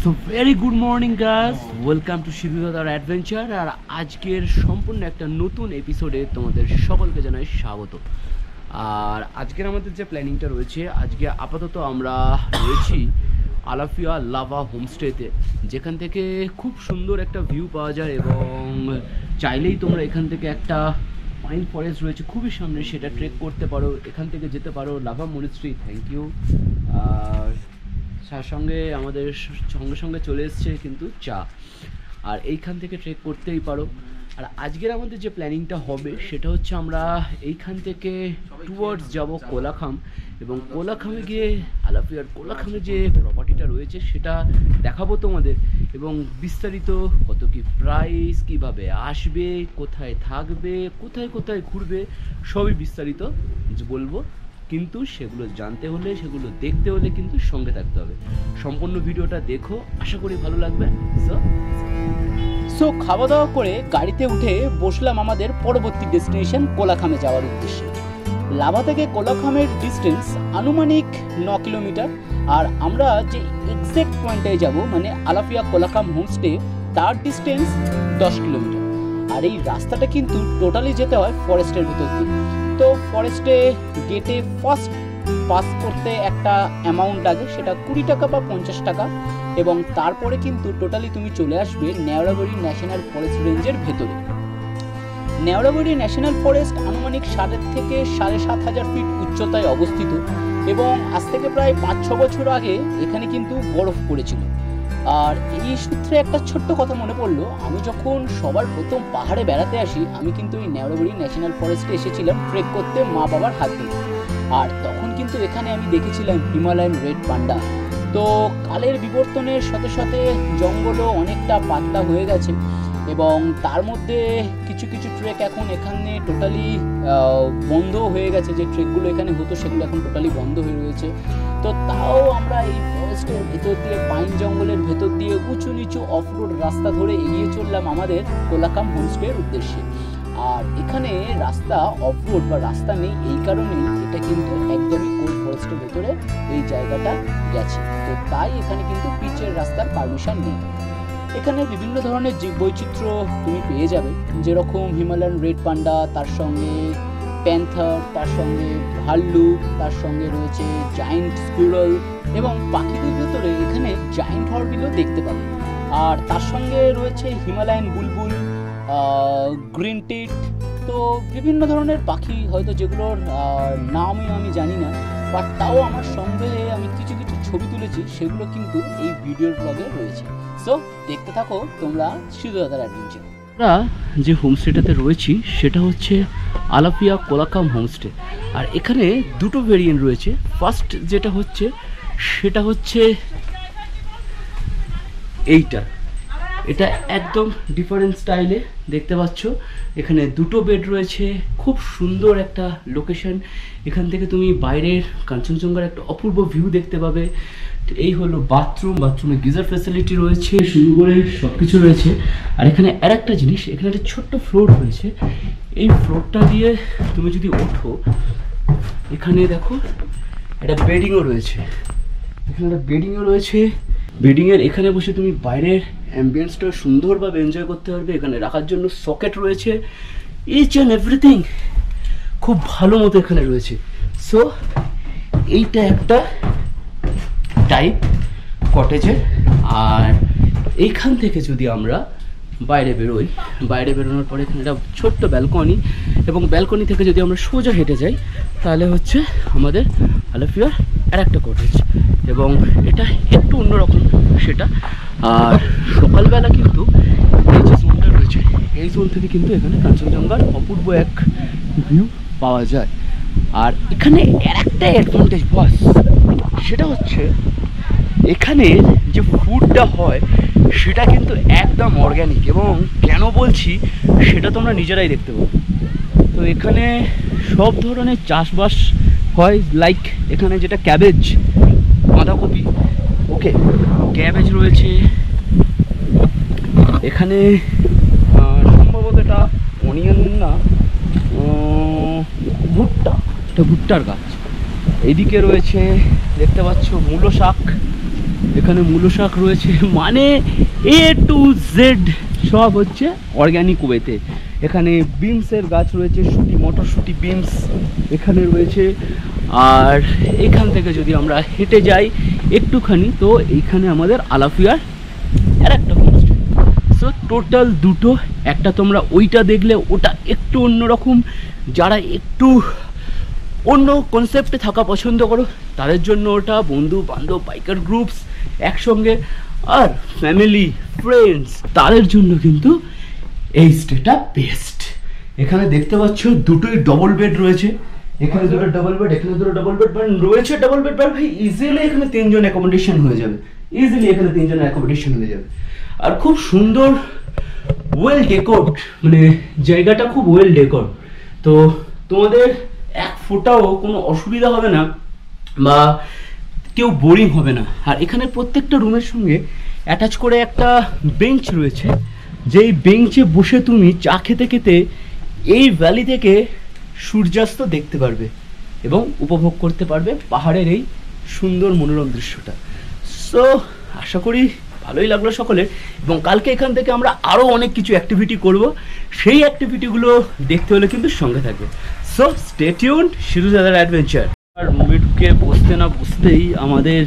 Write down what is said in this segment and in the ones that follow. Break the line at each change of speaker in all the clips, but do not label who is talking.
So very good morning guys, welcome to শিবুদাদার adventure. আর আজকের সম্পূর্ণ একটা নতুন এপিসোডে তোমাদের সকলকে জানাই স্বাগত। আর আজকের আমাদের যে প্ল্যানিংটা রয়েছে, আজকে আপাতত আমরা রয়েছি আলাফিয়া লাভা হোমস্টেতে, যেখান থেকে খুব সুন্দর একটা ভিউ পাওয়া যায় এবং চাইলেই তোমরা এখান থেকে একটা পাইন ফরেস্ট রয়েছে খুবই সামনে, সেটা ট্রেক করতে পারো, এখান থেকে যেতে পারো লাভা মনিস্ট্রি। Thank you. আর তার সঙ্গে আমাদের সঙ্গে সঙ্গে চলে এসছে কিন্তু চা, আর এইখান থেকে ট্রেক করতেই পারো। আর আজকের আমাদের যে প্ল্যানিংটা হবে সেটা হচ্ছে আমরা এইখান থেকে টুয়ার্ডস যাব কোলাখাম, এবং কোলাখামে গিয়ে আলাফিয়ার কোলাখামে যে প্রপার্টিটা রয়েছে সেটা দেখাবো তোমাদের, এবং বিস্তারিত কত কি প্রাইস, কিভাবে আসবে, কোথায় থাকবে, কোথায় কোথায় ঘুরবে, সবই বিস্তারিত বলবো। কিন্তু সেগুলো জানতে হলে, সেগুলো দেখতে হলে কিন্তু সঙ্গে থাকতে হবে। সম্পূর্ণ ভিডিওটা দেখো, আশা করি ভালো লাগবে।
সো খাওয়া দাওয়া করে গাড়িতে উঠে বসলাম আমাদের পরবর্তী ডেস্টিনেশন কোলাখামে যাওয়ার উদ্দেশ্যে। লাভা থেকে কোলাখামের ডিস্টেন্স আনুমানিক 9 কিলোমিটার, আর আমরা যে এক্সাক্ট পয়েন্টে যাব মানে আলাফিয়া কোলাখাম হোমস্টে, তার ডিস্টেন্স 10 কিলোমিটার। আর এই রাস্তাটা কিন্তু টোটালি যেতে হয় ফরেস্টের ভিতর দিয়ে। তো ফরেস্টে গেটে ফার্স্ট পাস করতে একটা অ্যামাউন্ট লাগে, সেটা 20 টাকা বা 50 টাকা, এবং তারপরে কিন্তু টোটালি তুমি চলে আসবে নেওড়াবাড়ি ন্যাশনাল ফরেস্ট রেঞ্জের ভেতরে। নেওড়াবাড়ি ন্যাশনাল ফরেস্ট আনুমানিক 7 থেকে 7,500 ফিট উচ্চতায় অবস্থিত, এবং আজ থেকে প্রায় 5-6 বছর আগে এখানে কিন্তু বরফ পড়েছিল। আর এই সূত্রে একটা ছোট্ট কথা মনে পড়লো, আমি যখন সবার প্রথম পাহাড়ে বেড়াতে আসি, আমি কিন্তু এই নেওড়াবাড়ি ন্যাশনাল ফরেস্টে এসেছিলাম ট্রেক করতে মা বাবার হাত দিয়ে। আর তখন কিন্তু এখানে আমি দেখেছিলাম হিমালয়ান রেড পান্ডা। তো কালের বিবর্তনের সাথে সাথে জঙ্গলও অনেকটা পাতলা হয়ে গেছে, এবং তার মধ্যে কিছু কিছু ট্রেক এখন এখানে টোটালি বন্ধ হয়ে গেছে। যে ট্রেকগুলো এখানে হতো সেগুলো এখন টোটালি বন্ধ হয়ে রয়েছে। তো তাও আমরা এই ফরেস্টের ভেতর দিয়ে, পাইন জঙ্গলের ভেতর দিয়ে উঁচু নিচু অফরোড রাস্তা ধরে এগিয়ে চললাম আমাদের কোলাখাম হোমস্টের উদ্দেশ্যে। আর এখানে রাস্তা অফরোড বা রাস্তা নেই, এই কারণেই এটা কিন্তু একদমই কোল্ড ফরেস্টের ভেতরে এই জায়গাটা গেছে। তো তাই এখানে কিন্তু পিচের রাস্তার পারমিশন নেই। এখানে বিভিন্ন ধরনের জীববৈচিত্র্য তুমি পেয়ে যাবে, যেরকম হিমালয়ান রেড পান্ডা, তার সঙ্গে প্যান্থার, তার সঙ্গে ভাল্লুক, তার সঙ্গে রয়েছে জায়ান্ট স্কুইরল, এবং পাখিদের ভেতরে এখানে জায়ান্ট হর্নবিলও দেখতে পাবে। আর তার সঙ্গে রয়েছে হিমালয়ান বুলবুল, গ্রিন টিট, তো বিভিন্ন ধরনের পাখি হয়তো যেগুলোর নামই আমি জানি না, বাট তাও আমার সঙ্গে আমি কিছু কিছু ছবি তুলেছি, সেগুলো কিন্তু এই ভিডিওর ব্লগে রয়েছে। সো দেখতে থাকো তোমরা শিবুদাদার অ্যাডভেঞ্চার।
আমরা যে হোমস্টেটাতে রয়েছি সেটা হচ্ছে আলাফিয়া কোলাখাম হোমস্টে। আর এখানে দুটো ভেরিয়েন্ট রয়েছে। ফার্স্ট যেটা হচ্ছে সেটা হচ্ছে এইটা, এটা একদম ডিফারেন্ট স্টাইলে দেখতে পাচ্ছ। এখানে দুটো বেড রয়েছে, খুব সুন্দর একটা লোকেশন। এখান থেকে তুমি বাইরের কাঞ্চনজঙ্ঘার একটা অপূর্ব ভিউ দেখতে পাবে। এই হলো বাথরুম, বাথরুমে গিজার ফ্যাসিলিটি রয়েছে, শুরু করে সব কিছু রয়েছে। আর এখানে আর একটা জিনিস, এখানে একটা ছোট্ট ফ্লোর রয়েছে। এই ফ্লোরটা দিয়ে তুমি যদি ওঠো, এখানে দেখো একটা বেডিংও রয়েছে, এখানে একটা বেডিংও রয়েছে। বেডিংয়ের এখানে বসে তুমি বাইরের অ্যাম্বিয়েন্সটা সুন্দরভাবে এনজয় করতে পারবে। এখানে রাখার জন্য সকেট রয়েছে, ইচ অ্যান্ড এভরিথিং খুব ভালো মতো এখানে রয়েছে। সো এইটা একটা টাইপ কটেজের। আর এইখান থেকে যদি আমরা বাইরে বেরোই, বাইরে বেরোনোর পরে এখানে একটা ছোট্ট ব্যালকনি, এবং ব্যালকনি থেকে যদি আমরা সোজা হেঁটে যাই তাহলে হচ্ছে আমাদের আলাফিয়ার আর একটা কটেজ, এবং এটা একটু অন্যরকম সেটা। আর সকালবেলা কিন্তু এই যে জোনটা রয়েছে, এই জোন থেকে কিন্তু এখানে কাঞ্চনজঙ্ঘার অপূর্ব এক ভিউ পাওয়া যায়। আর এখানে আর একটা অ্যাডভান্টেজ বস, সেটা হচ্ছে এখানে যে ফুডটা হয় সেটা কিন্তু একদম অর্গ্যানিক, এবং কেন বলছি সেটা তোমরা নিজেরাই দেখতে পাবো। তো এখানে সব ধরনের চাষবাস হয়, লাইক এখানে যেটা ক্যাবেজ, বাঁধাকপি, ওকে ক্যাবেজ রয়েছে এখানে। সম্ভবত এটা অনিয়ন না, ভুট্টা, এটা ভুট্টার গাছ। এইদিকে রয়েছে দেখতে পাচ্ছ মূলো শাক, এখানে মূলো শাক রয়েছে, মানে A to Z সব হচ্ছে অর্গ্যানিক ওয়েতে। এখানে বিনসের গাছ রয়েছে, মটরশুঁটি বিনস এখানে রয়েছে। আর এখান থেকে যদি আমরা হেঁটে যাই একটুখানি, তো এইখানে আমাদের আলাফিয়ার আর একটা হোমস্টে। সো টোটাল দুটো, একটা তোমরা ওইটা দেখলে ওটা একটু অন্যরকম, যারা একটু অন্য কনসেপ্টে থাকা পছন্দ করো তাদের জন্য ওটা, বন্ধু বান্ধব বাইকার গ্রুপস একসঙ্গে, আর ফ্যামিলি ফ্রেন্ডস তাদের জন্য কিন্তু এই স্টেটা বেস্ট। এখানে দেখতে পাচ্ছ দুটোই ডবল বেড রয়েছে, এখানে দুটো ডাবল বেড, এখানে দুটো ডাবল বেড, মানে রয়েছে ডাবল বেড, ভাই ইজিলি এখানে তিনজন অ্যাকোমোডেশন হয়ে যাবে, ইজিলি এখানে তিনজনের অ্যাকোমোডেশন হয়ে যাবে। আর খুব সুন্দর ওয়েল ডেকোর্ড, মানে জায়গাটা খুব ওয়েল ডেকোর্ড, তো তোমাদের এক ফোঁটাও কোনো অসুবিধা হবে না বা কেউ বোরিং হবে না। আর এখানে প্রত্যেকটা রুমের সঙ্গে অ্যাটাচ করে একটা বেঞ্চ রয়েছে, যেই বেঞ্চে বসে তুমি চা খেতে খেতে এই ভ্যালি থেকে সূর্যাস্ত দেখতে পারবে এবং উপভোগ করতে পারবে পাহাড়ের এই সুন্দর মনোরম দৃশ্যটা। সো আশা করি ভালোই লাগলো সকলের, এবং কালকে এখান থেকে আমরা আরও অনেক কিছু অ্যাক্টিভিটি করব, সেই অ্যাক্টিভিটিগুলো দেখতে হলে কিন্তু সঙ্গে থাকবে। সো স্টে টিউনড, শিরুজাদার অ্যাডভেঞ্চার। আর রুমে ঢুকে বসতে না বসতেই আমাদের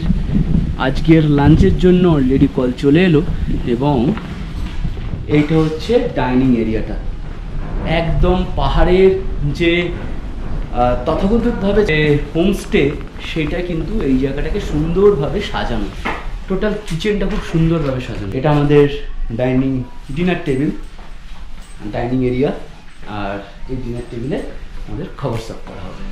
আজকের লাঞ্চের জন্য অলরেডি কল চলে এলো, এবং এইটা হচ্ছে ডাইনিং এরিয়াটা। একদম পাহাড়ের যে তথাকথিতভাবে যে হোমস্টে, সেটা কিন্তু এই জায়গাটাকে সুন্দরভাবে সাজানো, টোটাল কিচেনটা খুব সুন্দরভাবে সাজানো। এটা আমাদের ডিনার টেবিল, ডাইনিং এরিয়া, আর এই ডিনার টেবিলে আমাদের খাবার সার্ভ করা হবে।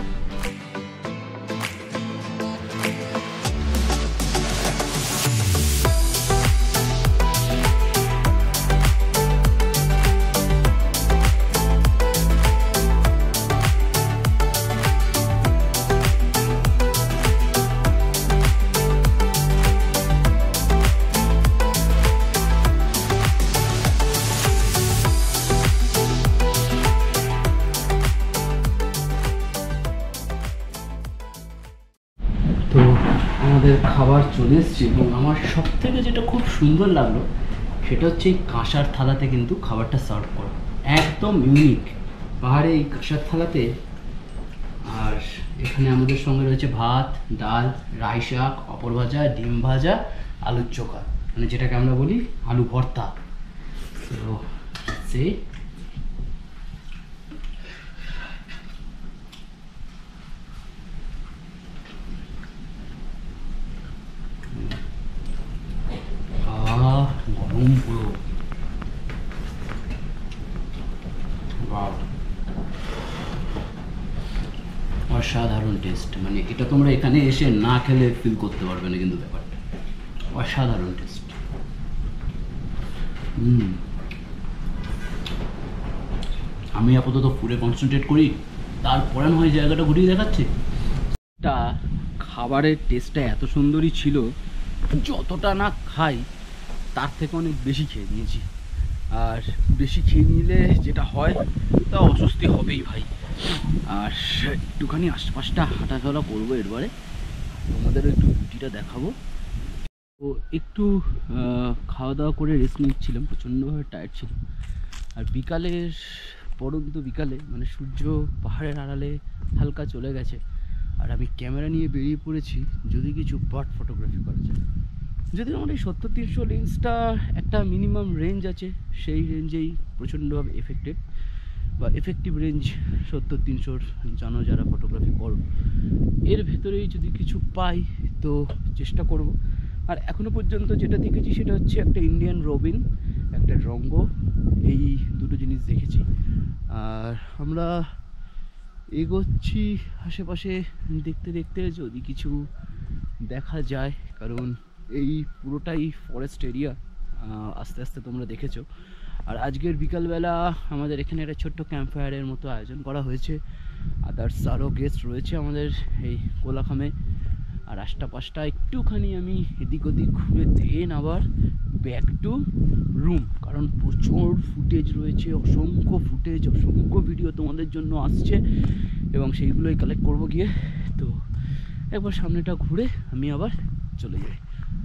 তো আমাদের খাবার চলে এসছে, এবং আমার সব থেকে যেটা খুব সুন্দর লাগলো সেটা হচ্ছে এই কাঁসার থালাতে কিন্তু খাবারটা সার্ভ করা, একদম ইউনিক পাহাড়ে এই কাঁসার থালাতে। আর এখানে আমাদের সঙ্গে রয়েছে ভাত, ডাল, রাই শাক, অপর ভাজা, ডিম ভাজা, আলুর চোখা, মানে যেটাকে আমরা বলি আলু ভর্তা। তো সেই গরম পুরো, অসাধারণ টেস্ট, মানে এটা তোমরা এখানে এসে না খেলে ফিল করতে পারবে না, কিন্তু ব্যাপারটা অসাধারণ টেস্ট। আমি আপাতত ফুডে কনসেন্ট্রেট করি, তারপরে না হয় জায়গাটা ঘুরিয়ে দেখাচ্ছি। এটা খাবারের টেস্টটা এত সুন্দরই ছিল, যতটা না খাই তার থেকে অনেক বেশি খেয়ে নিয়েছি। আর বেশি খেয়ে নিলে যেটা হয় তা অস্বস্তি হবেই ভাই। আর একটুখানি আশপাশটা হাঁটাচলা করবো, এরপরে তোমাদেরও একটু বিউটিটা দেখাবো। তো একটু খাওয়া দাওয়া করে রেস্ট নিচ্ছিলাম, প্রচণ্ডভাবে টায়ার্ড ছিল। আর বিকালের পরন্তু বিকালে, মানে সূর্য পাহাড়ের আড়ালে হালকা চলে গেছে, আর আমি ক্যামেরা নিয়ে বেরিয়ে পড়েছি যদি কিছু বার্ড ফটোগ্রাফি করা যায়। যদি আমার এই 70-300 লেন্সটা একটা মিনিমাম রেঞ্জ আছে, সেই রেঞ্জেই প্রচণ্ডভাবে এফেক্টিভ রেঞ্জ 70-300 জানো যারা ফটোগ্রাফি করো, এর ভেতরেই যদি কিছু পাই তো চেষ্টা করব। আর এখনও পর্যন্ত যেটা দেখেছি সেটা হচ্ছে একটা ইন্ডিয়ান রবিন, একটা রঙ্গ, এই দুটো জিনিস দেখেছি। আর আমরা এগোচ্ছি আশেপাশে দেখতে দেখতে যদি কিছু দেখা যায়, কারণ এই পুরোটাই ফরেস্ট এরিয়া আস্তে আস্তে তোমরা দেখেছো। আর আজকের বিকালবেলা আমাদের এখানে একটা ছোট্ট ক্যাম্প ফায়ারের মতো আয়োজন করা হয়েছে, আদার্স আরও গেস্ট রয়েছে আমাদের এই কোলাখামে। আর আশপাশটা একটুখানি আমি এদিক ওদিক ঘুরে দেন আবার ব্যাক টু রুম, কারণ প্রচুর ফুটেজ রয়েছে, অসংখ্য ফুটেজ, অসংখ্য ভিডিও তোমাদের জন্য আসছে, এবং সেইগুলোই কালেক্ট করবো গিয়ে। তো একবার সামনেটা ঘুরে আমি আবার চলে যাই।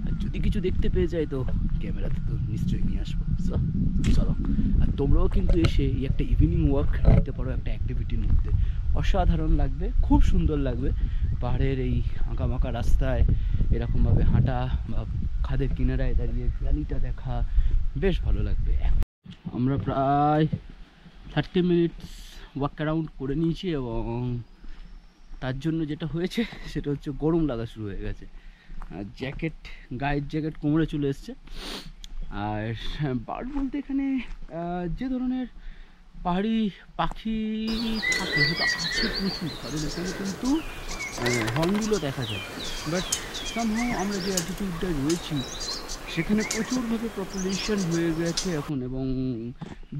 আর যদি কিছু দেখতে পেয়ে যাই তো ক্যামেরাতে তো নিশ্চয়ই নিয়ে আসবো। সো চলো, আর তোমরাও কিন্তু এসে এই একটা ইভিনিং ওয়াক নিতে পারো একটা অ্যাক্টিভিটির মধ্যে। অসাধারণ লাগবে, খুব সুন্দর লাগবে। পাহাড়ের এই আঁকাবাঁকা রাস্তায় এরকমভাবে হাঁটা বা খাদের কিনারায় দাঁড়িয়ে ভ্যালিটা দেখা বেশ ভালো লাগবে। আমরা প্রায় 30 মিনিটস ওয়াক অ্যারাউন্ড করে নিয়েছি এবং তার জন্য যেটা হয়েছে সেটা হচ্ছে গরম লাগা শুরু হয়ে গেছে। জ্যাকেট, গায়ের জ্যাকেট কোমরে চলে এসছে। আর বার্ড বলতে এখানে যে ধরনের পাহাড়ি পাখি থাকে সেটা আছে প্রচুর, কারণ এখানে কিন্তু হর্নবিলও দেখা যায়। বাট সামহাও আমরা যে অ্যাটিটিউডটায় রয়েছি সেখানে প্রচুরভাবে পপুলেশন হয়ে গেছে এখন, এবং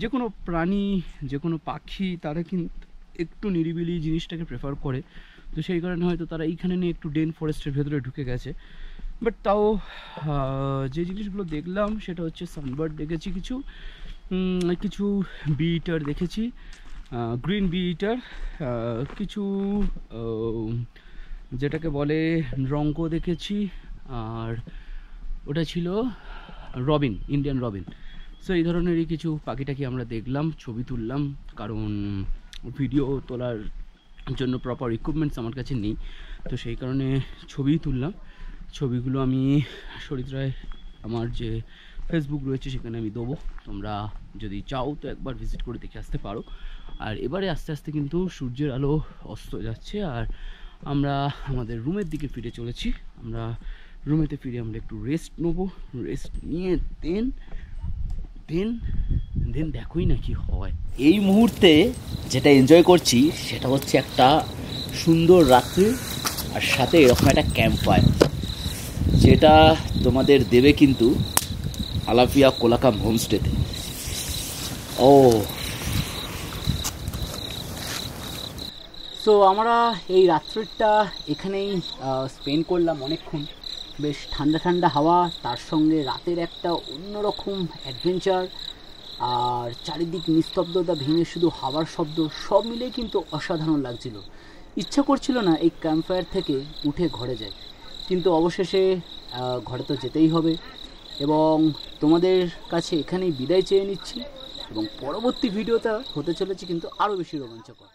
যে কোনো প্রাণী, যে কোনো পাখি তারা কিন্তু একটু নিরিবিলি জিনিসটাকে প্রেফার করে। তো সেই কারণে হয়তো তারা এইখানে নিয়ে একটু ডেন ফরেস্টের ভেতরে ঢুকে গেছে। বাট তাও যে জিনিসগুলো দেখলাম সেটা হচ্ছে সানবার্ড দেখেছি, কিছু কিছু বি ইটার দেখেছি, গ্রিন বি ইটার, কিছু যেটাকে বলে রঙ্গো দেখেছি, আর ওটা ছিল রবিন, ইন্ডিয়ান রবিন। সো এই ধরনেরই কিছু পাখিটাকে আমরা দেখলাম, ছবি তুললাম, কারণ ভিডিও তোলার জন্য প্রপার ইকুইপমেন্টস আমার কাছে নেই। তো সেই কারণে ছবি তুললাম। ছবিগুলো আমি সরিত্রায় আমার যে ফেসবুক রয়েছে সেখানে আমি দেবো, তোমরা যদি চাও তো একবার ভিজিট করে দেখে আসতে পারো। আর এবারে আস্তে আস্তে কিন্তু সূর্যের আলো অস্ত যাচ্ছে আর আমরা আমাদের রুমের দিকে ফিরে চলেছি। আমরা রুমেতে ফিরে আমরা একটু রেস্ট নেবো, রেস্ট নিয়ে দেন দেখোই না কি হয়।
এই মুহূর্তে যেটা এনজয় করছি সেটা হচ্ছে একটা সুন্দর রাত্রি আর সাথে এরকম একটা ক্যাম্প ফায়ার, যেটা তোমাদের দেবে কিন্তু আলাপিয়া কোলাকাম হোমস্টেতে। সো আমরা এই রাত্রিটা এখানেই স্পেন্ড করলাম অনেকক্ষণ। বেশ ঠান্ডা ঠান্ডা হাওয়া, তার সঙ্গে রাতের একটা অন্যরকম অ্যাডভেঞ্চার, আর চারিদিক নিস্তব্ধতা ভেঙে শুধু হাওয়ার শব্দ, সব মিলে কিন্তু অসাধারণ লাগছিল। ইচ্ছা করছিল না এই ক্যাম্পফায়ার থেকে উঠে ঘরে যাই, কিন্তু অবশেষে ঘরে তো যেতেই হবে। এবং তোমাদের কাছে এখানেই বিদায় চেয়ে নিচ্ছি, এবং পরবর্তী ভিডিওটা হতে চলেছে কিন্তু আরও বেশি রোমাঞ্চকর।